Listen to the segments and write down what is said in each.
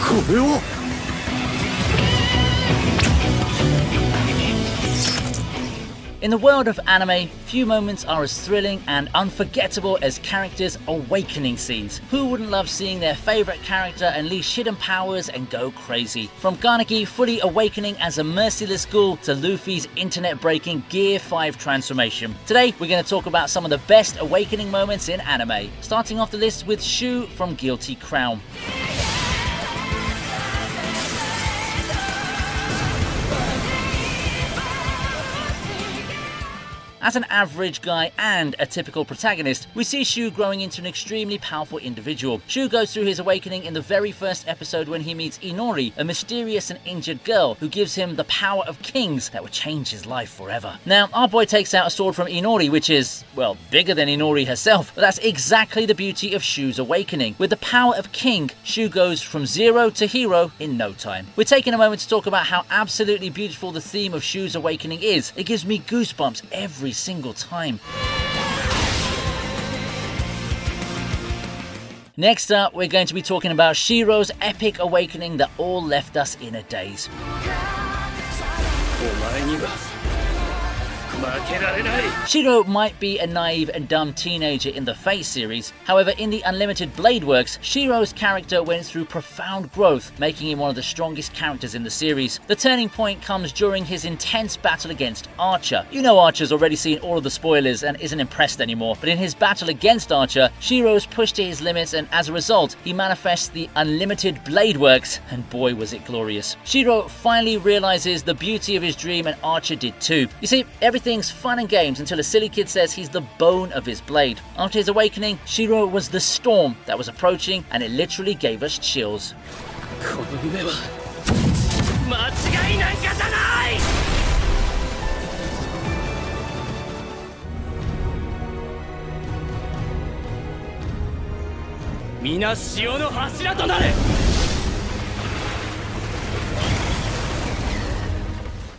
これは。 In the world of anime, few moments are as thrilling and unforgettable as characters' awakening scenes. Who wouldn't love seeing their favourite character unleash hidden powers and go crazy? From Garnaki fully awakening as a merciless ghoul to Luffy's internet-breaking Gear 5 transformation. Today, we're going to talk about some of the best awakening moments in anime, starting off the list with Shu from Guilty Crown. As an average guy and a typical protagonist, we see Shu growing into an extremely powerful individual. Shu goes through his awakening in the very first episode when he meets Inori, a mysterious and injured girl who gives him the power of kings that would change his life forever. Now, our boy takes out a sword from Inori, which is, well, bigger than Inori herself, but that's exactly the beauty of Shu's awakening. With the power of king, Shu goes from zero to hero in no time. We're taking a moment to talk about how absolutely beautiful the theme of Shu's awakening is. It gives me goosebumps every single time. Next up, we're going to be talking about Shiro's epic awakening that all left us in a daze. Shiro might be a naive and dumb teenager in the Fate series, however in the Unlimited Blade Works, Shiro's character went through profound growth, making him one of the strongest characters in the series. The turning point comes during his intense battle against Archer. You know Archer's already seen all of the spoilers and isn't impressed anymore, but in his battle against Archer, Shiro's pushed to his limits and as a result, he manifests the Unlimited Blade Works, and boy was it glorious. Shiro finally realizes the beauty of his dream and Archer did too. You see, everything's fun and games until a silly kid says he's the bone of his blade. After his awakening, Shiro was the storm that was approaching and it literally gave us chills.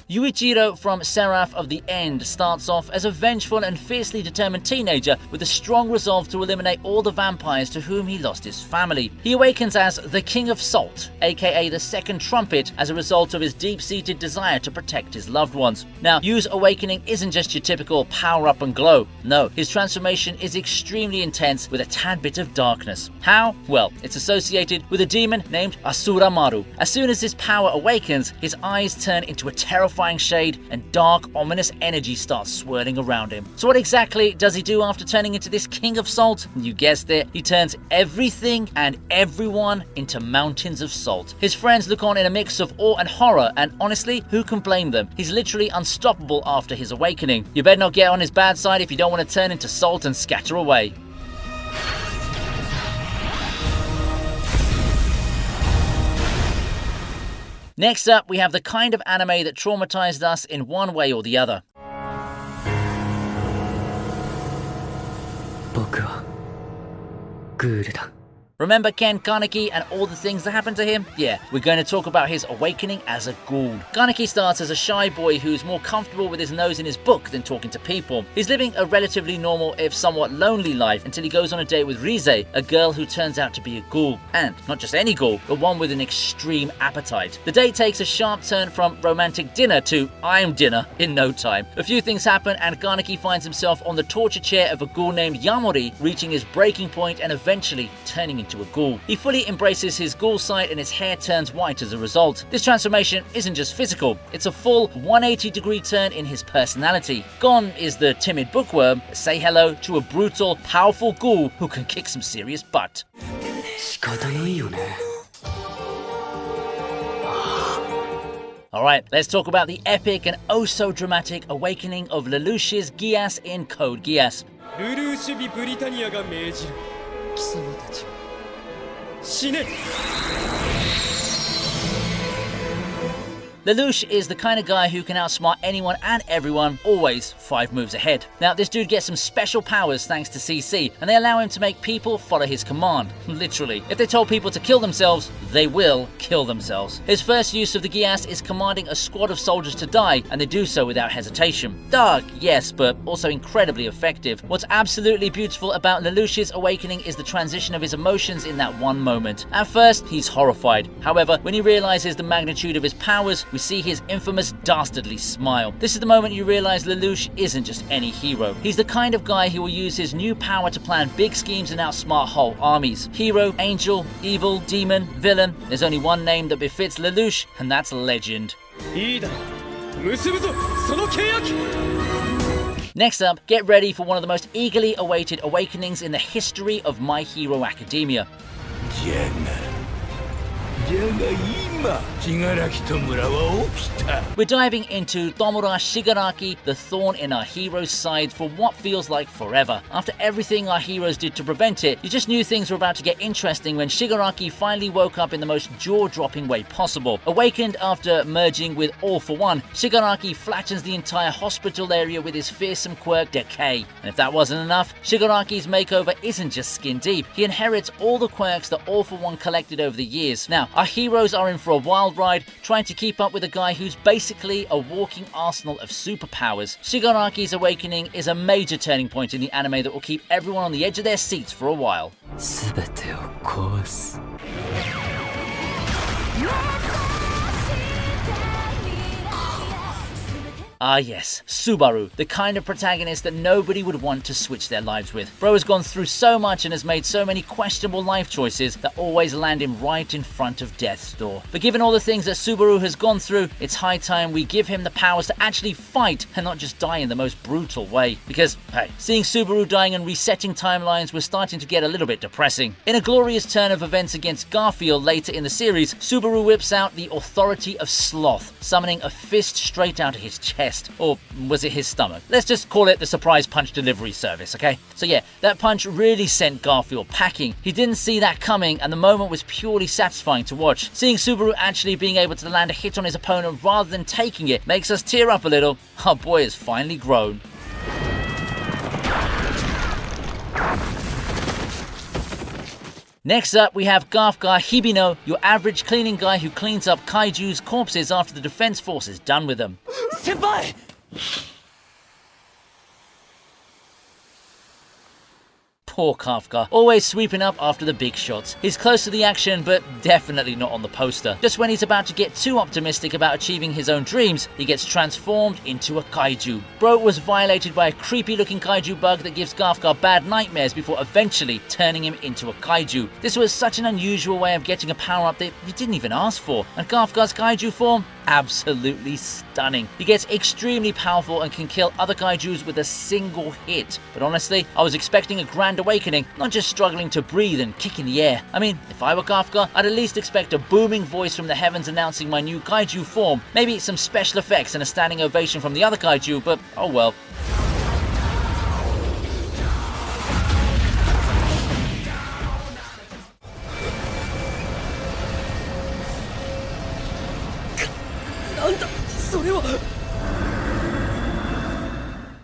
Yuichiro from Seraph of the End starts off as a vengeful and fiercely determined teenager with a strong resolve to eliminate all the vampires to whom he lost his family. He awakens as the King of Salt, aka the Second Trumpet, as a result of his deep-seated desire to protect his loved ones. Now, Yu's awakening isn't just your typical power up and glow. No, his transformation is extremely intense with a tad bit of darkness. How? Well, it's associated with a demon named Asura Maru. As soon as his power awakens, his eyes turn into a terrifying shade and dark, ominous energy starts swirling around him. So what exactly does he do after turning into this King of Salt? You guessed it, he turns everything and everyone into mountains of salt. His friends look on in a mix of awe and horror, and honestly, who can blame them? He's literally unstoppable after his awakening. You better not get on his bad side if you don't want to turn into salt and scatter away. Next up, we have the kind of anime that traumatized us in one way or the other. Remember Ken Kaneki and all the things that happened to him? Yeah, we're going to talk about his awakening as a ghoul. Kaneki starts as a shy boy who's more comfortable with his nose in his book than talking to people. He's living a relatively normal, if somewhat lonely life until he goes on a date with Rize, a girl who turns out to be a ghoul. And not just any ghoul, but one with an extreme appetite. The date takes a sharp turn from romantic dinner to I'm dinner in no time. A few things happen and Kaneki finds himself on the torture chair of a ghoul named Yamori, reaching his breaking point and eventually turning into a ghoul. He fully embraces his ghoul side and his hair turns white as a result. This transformation isn't just physical, it's a full 180-degree turn in his personality. Gon is the timid bookworm. Say hello to a brutal, powerful ghoul who can kick some serious butt. Alright, let's talk about the epic and oh so dramatic awakening of Lelouch's Geass in Code Geass. Lelouch is the kind of guy who can outsmart anyone and everyone, always 5 moves ahead. Now, this dude gets some special powers thanks to CC, and they allow him to make people follow his command. Literally. If they told people to kill themselves, they will kill themselves. His first use of the Gyas is commanding a squad of soldiers to die, and they do so without hesitation. Dark, yes, but also incredibly effective. What's absolutely beautiful about Lelouch's awakening is the transition of his emotions in that one moment. At first, he's horrified. However, when he realizes the magnitude of his powers, we see his infamous dastardly smile. This is the moment you realize Lelouch isn't just any hero. He's the kind of guy who will use his new power to plan big schemes and outsmart whole armies. Hero, angel, evil, demon, villain. There's only one name that befits Lelouch, and that's legend. Next up, get ready for one of the most eagerly awaited awakenings in the history of My Hero Academia. We're diving into Tomura Shigaraki, the thorn in our hero's side for what feels like forever. After everything our heroes did to prevent it, you just knew things were about to get interesting when Shigaraki finally woke up in the most jaw-dropping way possible. Awakened after merging with All for One, Shigaraki flattens the entire hospital area with his fearsome quirk Decay. And if that wasn't enough, Shigaraki's makeover isn't just skin deep. He inherits all the quirks that All for One collected over the years. Now, our heroes are in for a wild ride, trying to keep up with a guy who's basically a walking arsenal of superpowers. Shigaraki's awakening is a major turning point in the anime that will keep everyone on the edge of their seats for a while. Ah yes, Subaru, the kind of protagonist that nobody would want to switch their lives with. Bro has gone through so much and has made so many questionable life choices that always land him right in front of death's door. But given all the things that Subaru has gone through, it's high time we give him the powers to actually fight and not just die in the most brutal way. Because, hey, seeing Subaru dying and resetting timelines was starting to get a little bit depressing. In a glorious turn of events against Garfield later in the series, Subaru whips out the Authority of Sloth, summoning a fist straight out of his chest. Or was it his stomach? Let's just call it the surprise punch delivery service, okay? So yeah, that punch really sent Garfield packing. He didn't see that coming, and the moment was purely satisfying to watch. Seeing Subaru actually being able to land a hit on his opponent rather than taking it makes us tear up a little. Our boy has finally grown. Next up, we have Garfgar Hibino, your average cleaning guy who cleans up kaiju's corpses after the defense force is done with them. Senpai! Poor Kafka, always sweeping up after the big shots. He's close to the action, but definitely not on the poster. Just when he's about to get too optimistic about achieving his own dreams, he gets transformed into a kaiju. Bro was violated by a creepy looking kaiju bug that gives Kafka bad nightmares before eventually turning him into a kaiju. This was such an unusual way of getting a power up that you didn't even ask for. And Kafka's kaiju form? Absolutely stunning. He gets extremely powerful and can kill other kaijus with a single hit. But honestly, I was expecting a grand awakening, not just struggling to breathe and kick in the air. I mean, if I were Kafka, I'd at least expect a booming voice from the heavens announcing my new kaiju form. Maybe some special effects and a standing ovation from the other kaiju, but oh well.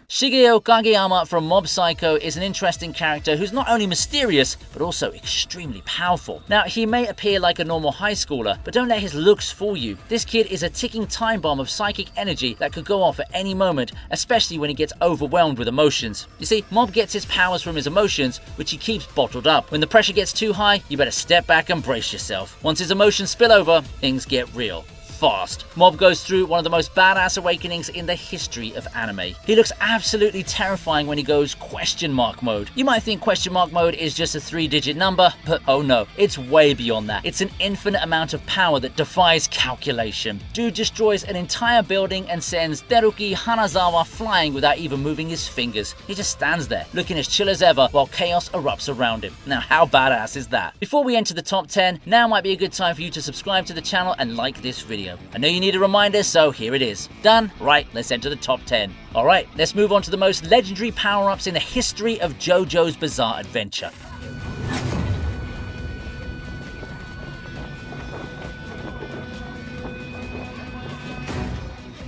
Shigeo Kageyama from Mob Psycho is an interesting character who's not only mysterious, but also extremely powerful. Now, he may appear like a normal high schooler, but don't let his looks fool you. This kid is a ticking time bomb of psychic energy that could go off at any moment, especially when he gets overwhelmed with emotions. You see, Mob gets his powers from his emotions, which he keeps bottled up. When the pressure gets too high, you better step back and brace yourself. Once his emotions spill over, things get real. Fast. Mob goes through one of the most badass awakenings in the history of anime. He looks absolutely terrifying when he goes question mark mode. You might think question mark mode is just a 3-digit number, but oh no, it's way beyond that. It's an infinite amount of power that defies calculation. Dude destroys an entire building and sends Teruki Hanazawa flying without even moving his fingers. He just stands there, looking as chill as ever while chaos erupts around him. Now, how badass is that? Before we enter the top 10, now might be a good time for you to subscribe to the channel and like this video. I know you need a reminder, so here it is. Done? Right, let's enter the top 10. Alright, let's move on to the most legendary power-ups in the history of JoJo's Bizarre Adventure.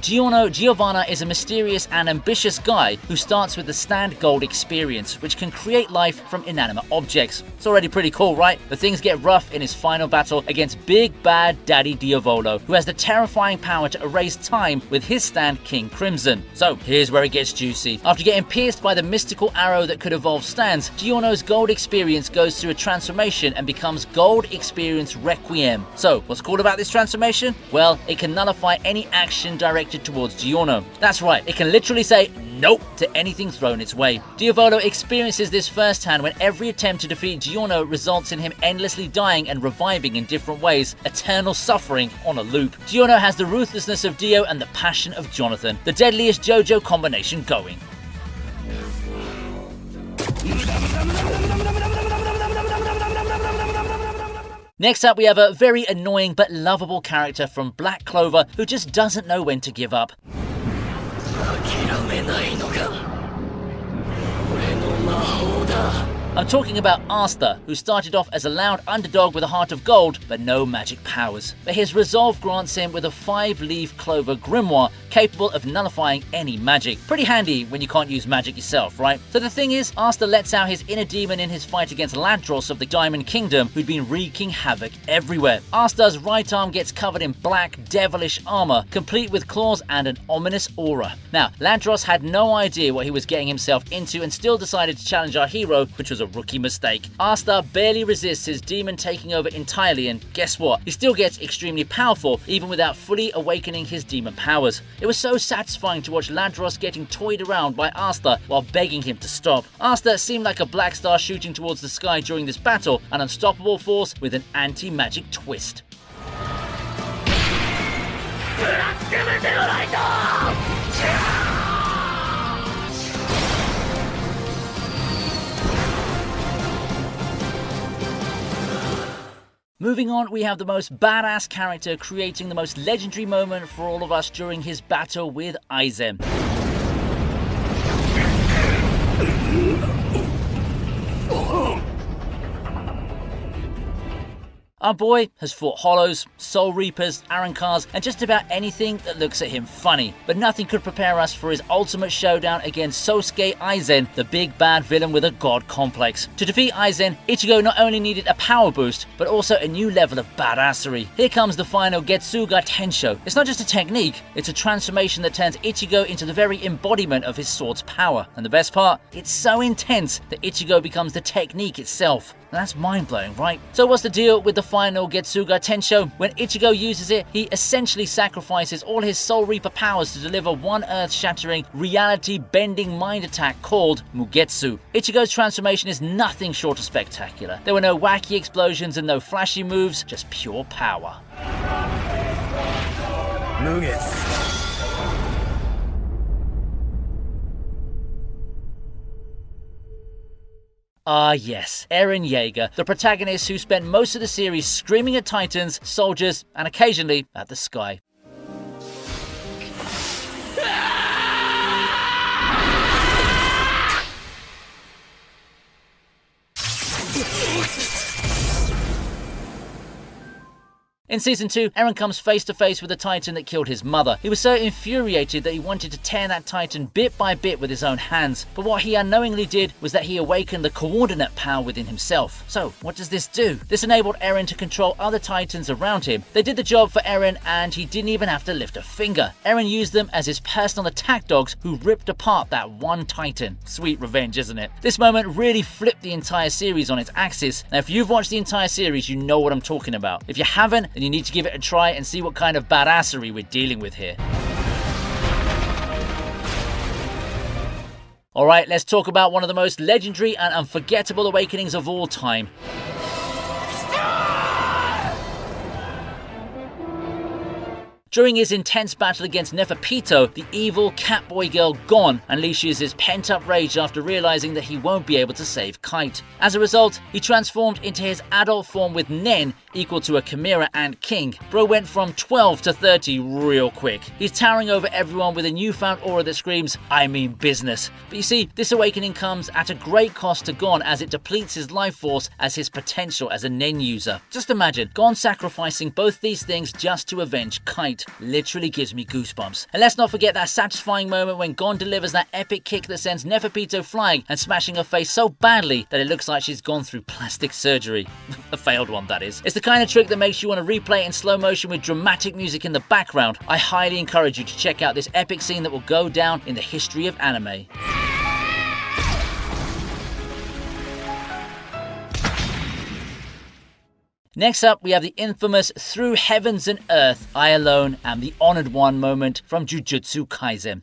Giovanna is a mysterious and ambitious guy who starts with the stand gold experience, which can create life from inanimate objects. It's already pretty cool, right? But things get rough in his final battle against Big Bad Daddy Diavolo, who has the terrifying power to erase time with his stand King Crimson. So here's where it gets juicy. After getting pierced by the mystical arrow that could evolve stands, Giorno's gold experience goes through a transformation and becomes Gold Experience Requiem. So what's cool about this transformation? Well, it can nullify any action directed towards Giorno. That's right, it can literally say nope to anything thrown its way. Diavolo experiences this firsthand when every attempt to defeat Giorno results in him endlessly dying and reviving in different ways, eternal suffering on a loop. Giorno has the ruthlessness of Dio and the passion of Jonathan, the deadliest JoJo combination going. Next up, we have a very annoying but lovable character from Black Clover who just doesn't know when to give up. I'm talking about Asta, who started off as a loud underdog with a heart of gold, but no magic powers. But his resolve grants him with a 5-leaf clover grimoire capable of nullifying any magic. Pretty handy when you can't use magic yourself, right? So the thing is, Asta lets out his inner demon in his fight against Ladros of the Diamond Kingdom, who'd been wreaking havoc everywhere. Asta's right arm gets covered in black, devilish armor, complete with claws and an ominous aura. Now, Ladros had no idea what he was getting himself into and still decided to challenge our hero, which was a rookie mistake. Asta barely resists his demon taking over entirely, and guess what? He still gets extremely powerful even without fully awakening his demon powers. It was so satisfying to watch Ladros getting toyed around by Asta while begging him to stop. Asta seemed like a black star shooting towards the sky during this battle, an unstoppable force with an anti-magic twist. Moving on, we have the most badass character creating the most legendary moment for all of us during his battle with Aizen. Our boy has fought Hollows, Soul Reapers, Arankars, and just about anything that looks at him funny. But nothing could prepare us for his ultimate showdown against Sosuke Aizen, the big bad villain with a god complex. To defeat Aizen, Ichigo not only needed a power boost, but also a new level of badassery. Here comes the final Getsuga Tensho. It's not just a technique, it's a transformation that turns Ichigo into the very embodiment of his sword's power. And the best part, it's so intense that Ichigo becomes the technique itself. That's mind-blowing, right? So what's the deal with the final Getsuga Tensho? When Ichigo uses it, he essentially sacrifices all his Soul Reaper powers to deliver one earth-shattering, reality-bending mind attack called Mugetsu. Ichigo's transformation is nothing short of spectacular. There were no wacky explosions and no flashy moves, just pure power. Mugetsu. Ah yes, Eren Yeager, the protagonist who spent most of the series screaming at titans, soldiers, and occasionally at the sky. In Season 2, Eren comes face to face with the Titan that killed his mother. He was so infuriated that he wanted to tear that Titan bit by bit with his own hands. But what he unknowingly did was that he awakened the coordinate power within himself. So, what does this do? This enabled Eren to control other Titans around him. They did the job for Eren and he didn't even have to lift a finger. Eren used them as his personal attack dogs who ripped apart that one Titan. Sweet revenge, isn't it? This moment really flipped the entire series on its axis. Now, if you've watched the entire series, you know what I'm talking about. If you haven't, then you need to give it a try and see what kind of badassery we're dealing with here. Alright, let's talk about one of the most legendary and unforgettable awakenings of all time. During his intense battle against Neferpito, the evil Catboy girl Gon unleashes his pent-up rage after realizing that he won't be able to save Kite. As a result, he transformed into his adult form with Nen, equal to a Chimera and King. Bro went from 12 to 30 real quick. He's towering over everyone with a newfound aura that screams, I mean business. But you see, this awakening comes at a great cost to Gon as it depletes his life force as his potential as a Nen user. Just imagine, Gon sacrificing both these things just to avenge Kite. moment literally gives me goosebumps. And let's not forget that satisfying moment when Gon delivers that epic kick that sends Neferpitou flying and smashing her face so badly that it looks like she's gone through plastic surgery. A failed one, that is. It's the kind of trick that makes you want to replay it in slow motion with dramatic music in the background. I highly encourage you to check out this epic scene that will go down in the history of anime. Next up, we have the infamous Through Heavens and Earth, I Alone Am the Honored One moment from Jujutsu Kaisen.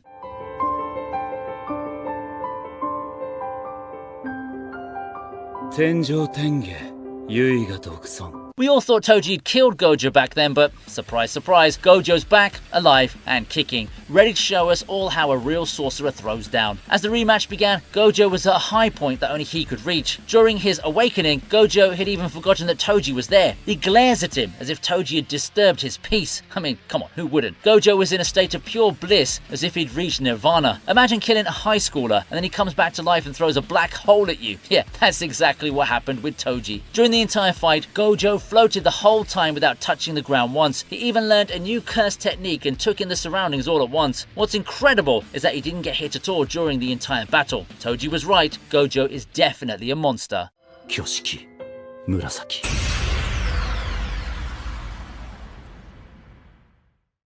We all thought Toji'd killed Gojo back then, but surprise, surprise, Gojo's back, alive, and kicking, ready to show us all how a real sorcerer throws down. As the rematch began, Gojo was at a high point that only he could reach. During his awakening, Gojo had even forgotten that Toji was there. He glares at him as if Toji had disturbed his peace. I mean, come on, who wouldn't? Gojo was in a state of pure bliss, as if he'd reached nirvana. Imagine killing a high schooler, and then he comes back to life and throws a black hole at you. Yeah, that's exactly what happened with Toji. During the entire fight, Gojo floated the whole time without touching the ground once. He even learned a new curse technique and took in the surroundings all at once. What's incredible is that he didn't get hit at all during the entire battle. Toji was right, Gojo is definitely a monster. Kyoshiki, Murasaki.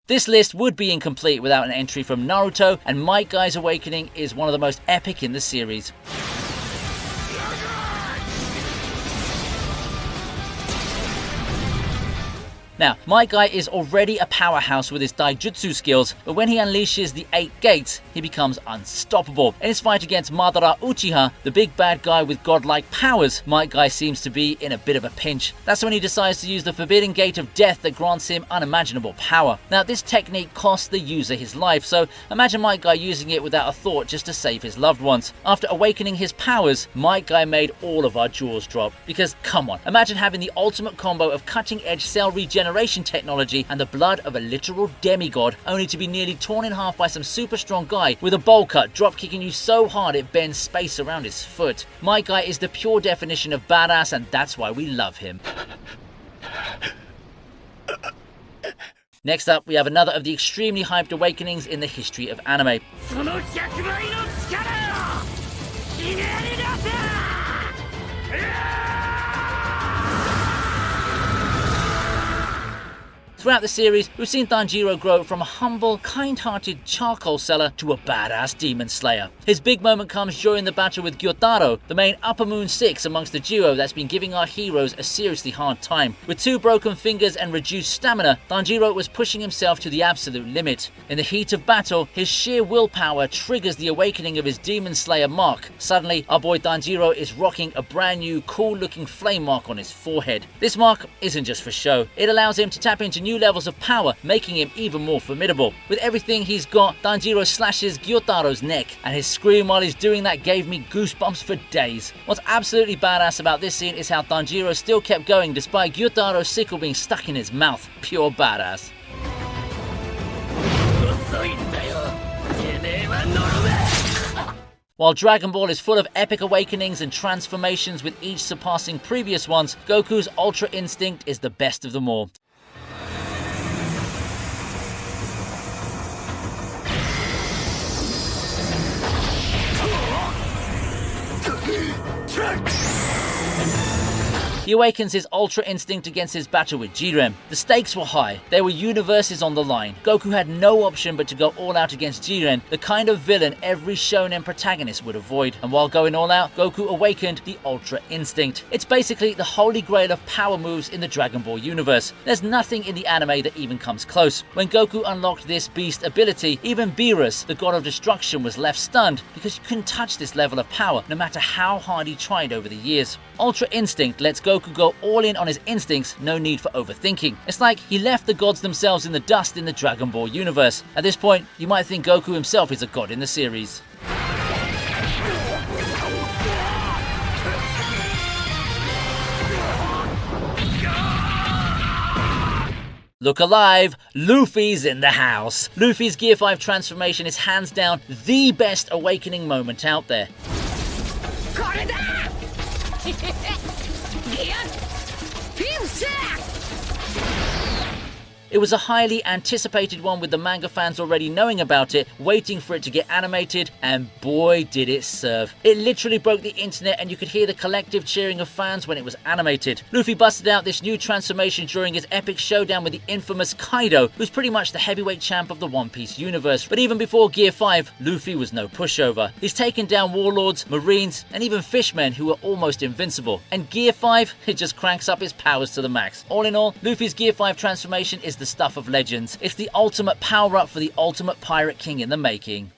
This list would be incomplete without an entry from Naruto, and Might Guy's awakening is one of the most epic in the series. Now, Might Guy is already a powerhouse with his Daijutsu skills, but when he unleashes the 8 gates, he becomes unstoppable. In his fight against Madara Uchiha, the big bad guy with godlike powers, Might Guy seems to be in a bit of a pinch. That's when he decides to use the Forbidden Gate of Death that grants him unimaginable power. Now, this technique costs the user his life, so imagine Might Guy using it without a thought just to save his loved ones. After awakening his powers, Might Guy made all of our jaws drop. Because, come on, imagine having the ultimate combo of cutting-edge cell regeneration technology and the blood of a literal demigod, only to be nearly torn in half by some super strong guy with a bowl cut, drop kicking you so hard it bends space around his foot. Might Guy is the pure definition of badass, and that's why we love him. Next up, we have another of the extremely hyped awakenings in the history of anime. Throughout the series, we've seen Tanjiro grow from a humble, kind-hearted charcoal seller to a badass demon slayer. His big moment comes during the battle with Gyotaro, the main Upper Moon 6 amongst the duo that's been giving our heroes a seriously hard time. With 2 broken fingers and reduced stamina, Tanjiro was pushing himself to the absolute limit. In the heat of battle, his sheer willpower triggers the awakening of his demon slayer mark. Suddenly, our boy Tanjiro is rocking a brand new, cool-looking flame mark on his forehead. This mark isn't just for show. It allows him to tap into new levels of power, making him even more formidable. With everything he's got, Tanjiro slashes Gyotaro's neck, and his scream while he's doing that gave me goosebumps for days. What's absolutely badass about this scene is how Tanjiro still kept going despite Gyotaro's sickle being stuck in his mouth. Pure badass. While Dragon Ball is full of epic awakenings and transformations with each surpassing previous ones, Goku's Ultra Instinct is the best of them all. He awakens his Ultra Instinct against his battle with Jiren. The stakes were high. There were universes on the line. Goku had no option but to go all out against Jiren, the kind of villain every shonen protagonist would avoid. And while going all out, Goku awakened the Ultra Instinct. It's basically the holy grail of power moves in the Dragon Ball universe. There's nothing in the anime that even comes close. When Goku unlocked this beast ability, even Beerus, the god of destruction, was left stunned because you couldn't touch this level of power no matter how hard he tried over the years. Ultra Instinct lets Goku go all in on his instincts, no need for overthinking. It's like he left the gods themselves in the dust in the Dragon Ball universe. At this point, you might think Goku himself is a god in the series. Look alive, Luffy's in the house. Luffy's Gear 5 transformation is hands down the best awakening moment out there. It was a highly anticipated one with the manga fans already knowing about it, waiting for it to get animated, and boy did it serve. It literally broke the internet and you could hear the collective cheering of fans when it was animated. Luffy busted out this new transformation during his epic showdown with the infamous Kaido, who's pretty much the heavyweight champ of the One Piece universe. But even before Gear 5, Luffy was no pushover. He's taken down warlords, marines, and even fishmen who were almost invincible. And Gear 5, it just cranks up his powers to the max. All in all, Luffy's Gear 5 transformation is the stuff of legends. It's the ultimate power-up for the ultimate pirate king in the making.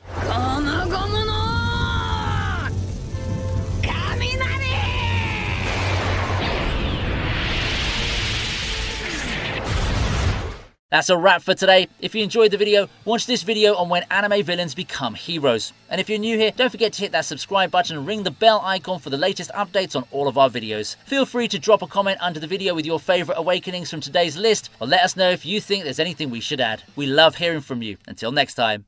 That's a wrap for today. If you enjoyed the video, watch this video on when anime villains become heroes. And if you're new here, don't forget to hit that subscribe button and ring the bell icon for the latest updates on all of our videos. Feel free to drop a comment under the video with your favourite awakenings from today's list, or let us know if you think there's anything we should add. We love hearing from you. Until next time.